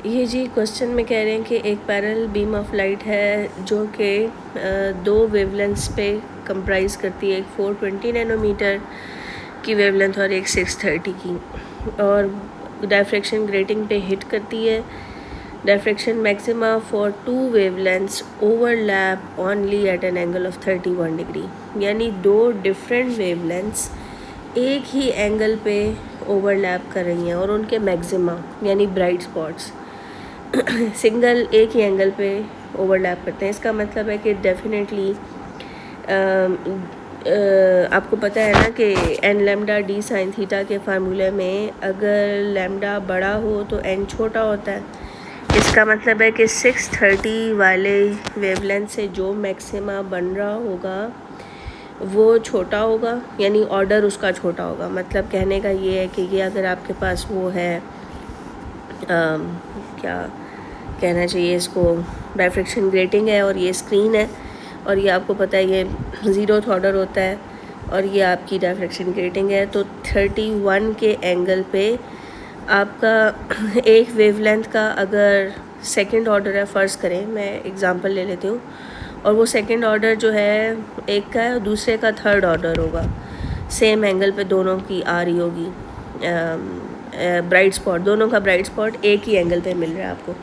ये जी क्वेश्चन में कह रहे हैं कि एक पैरेलल बीम ऑफ लाइट है जो कि दो वेवलेंथ्स पे कंप्राइज करती है, एक 420 नैनोमीटर की वेवलेंथ और एक 630 की, और डायफ्रैक्शन ग्रेटिंग पे हिट करती है। Diffraction maxima for two wavelengths overlap only at an angle of 31 degree, यानी दो डिफरेंट वेवलेंथ्स एक ही एंगल पे ओवरलैप कर रही हैं और उनके मैक्सिमा यानी ब्राइट स्पॉट्स सिंगल एक ही एंगल पे ओवरलैप करते हैं। इसका मतलब है कि डेफिनेटली आपको पता है ना कि N lambda D sine theta के फार्मूले में अगर लैम्डा बड़ा हो तो एन छोटा होता है। इसका मतलब है कि 630 वाले वेवलेंथ से जो मैक्सिमा बन रहा होगा वो छोटा होगा, यानी ऑर्डर उसका छोटा होगा। मतलब कहने का ये है कि ये अगर आपके पास वो है क्या कहना चाहिए इसको, डायफ्रैक्शन ग्रेटिंग है और ये स्क्रीन है और ये आपको पता है ये 0th ऑर्डर होता है और ये आपकी डायफ्रैक्शन ग्रेटिंग है, तो 31 के एंगल पे आपका एक वेवलेंथ का अगर सेकंड ऑर्डर है, फ़र्ज़ करें मैं एग्ज़ाम्पल ले लेती हूँ, और वो सेकंड ऑर्डर जो है एक का है और दूसरे का थर्ड ऑर्डर होगा, सेम एंगल पे दोनों की आ रही होगी ब्राइट स्पॉट, दोनों का ब्राइट स्पॉट एक ही एंगल पे मिल रहा है आपको।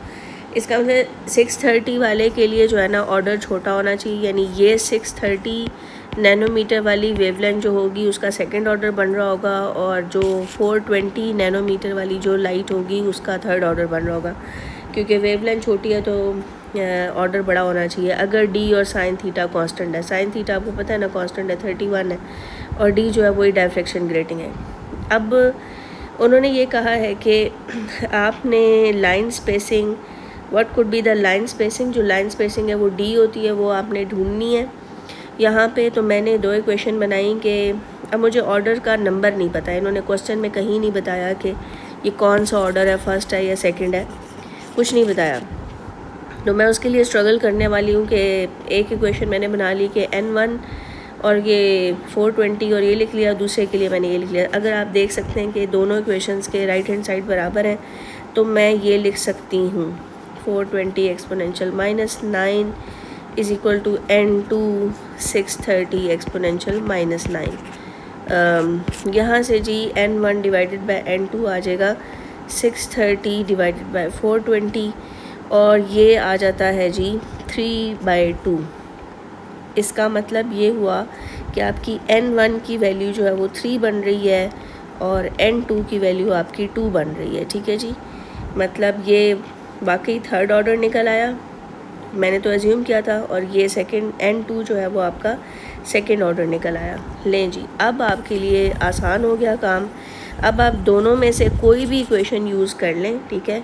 इसका मतलब 630 वाले के लिए जो है ना ऑर्डर छोटा होना चाहिए, यानी ये 630 नैनोमीटर वाली वेवलेंथ जो होगी उसका सेकंड ऑर्डर बन रहा होगा और जो 420 नैनोमीटर वाली जो लाइट होगी उसका थर्ड ऑर्डर बन रहा होगा। क्योंकि वेवलेंथ छोटी है तो ऑर्डर बड़ा होना चाहिए। अगर डी और साइन थीटा कांस्टेंट है, साइन थीटा आपको पता है ना कांस्टेंट है 31 है, और डी जो है वही डायफ्रैक्शन ग्रेटिंग है। अब उन्होंने ये कहा है कि आपने line spacing, what could be the line spacing, जो लाइन स्पेसिंग है वो डी होती है, वो आपने ढूंढनी है यहाँ पे। तो मैंने दो इक्वेशन बनाई कि अब मुझे ऑर्डर का नंबर नहीं पता है, इन्होंने क्वेश्चन में कहीं नहीं बताया कि ये कौन सा ऑर्डर है, फर्स्ट है या सेकंड है, कुछ नहीं बताया। तो मैं उसके लिए स्ट्रगल करने वाली हूँ कि एक इक्वेशन मैंने बना ली कि n1 और ये 420 और ये लिख लिया, दूसरे के लिए मैंने ये लिख लिया। अगर आप देख सकते हैं कि दोनों इक्वेशंस के राइट हैंड साइड बराबर हैं तो मैं ये लिख सकती हूँ 420 exponential -9 is equal to n2 630 exponential -9। यहाँ से जी n1 डिवाइडेड बाय n2 आ जाएगा 630 डिवाइडेड बाय 420 और ये आ जाता है जी 3/2। इसका मतलब ये हुआ कि आपकी n1 की वैल्यू जो है वो 3 बन रही है और n2 की वैल्यू आपकी 2 बन रही है। ठीक है जी, मतलब ये वाकई थर्ड ऑर्डर निकल आया, मैंने तो एज्यूम किया था, और ये सेकंड n2 जो है वो आपका सेकंड ऑर्डर निकल आया। लें जी, अब आपके लिए आसान हो गया काम। अब आप दोनों में से कोई भी इक्वेशन यूज़ कर लें, ठीक है,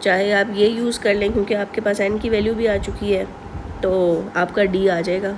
चाहे आप ये यूज़ कर लें क्योंकि आपके पास n की वैल्यू भी आ चुकी है तो आपका d आ जाएगा।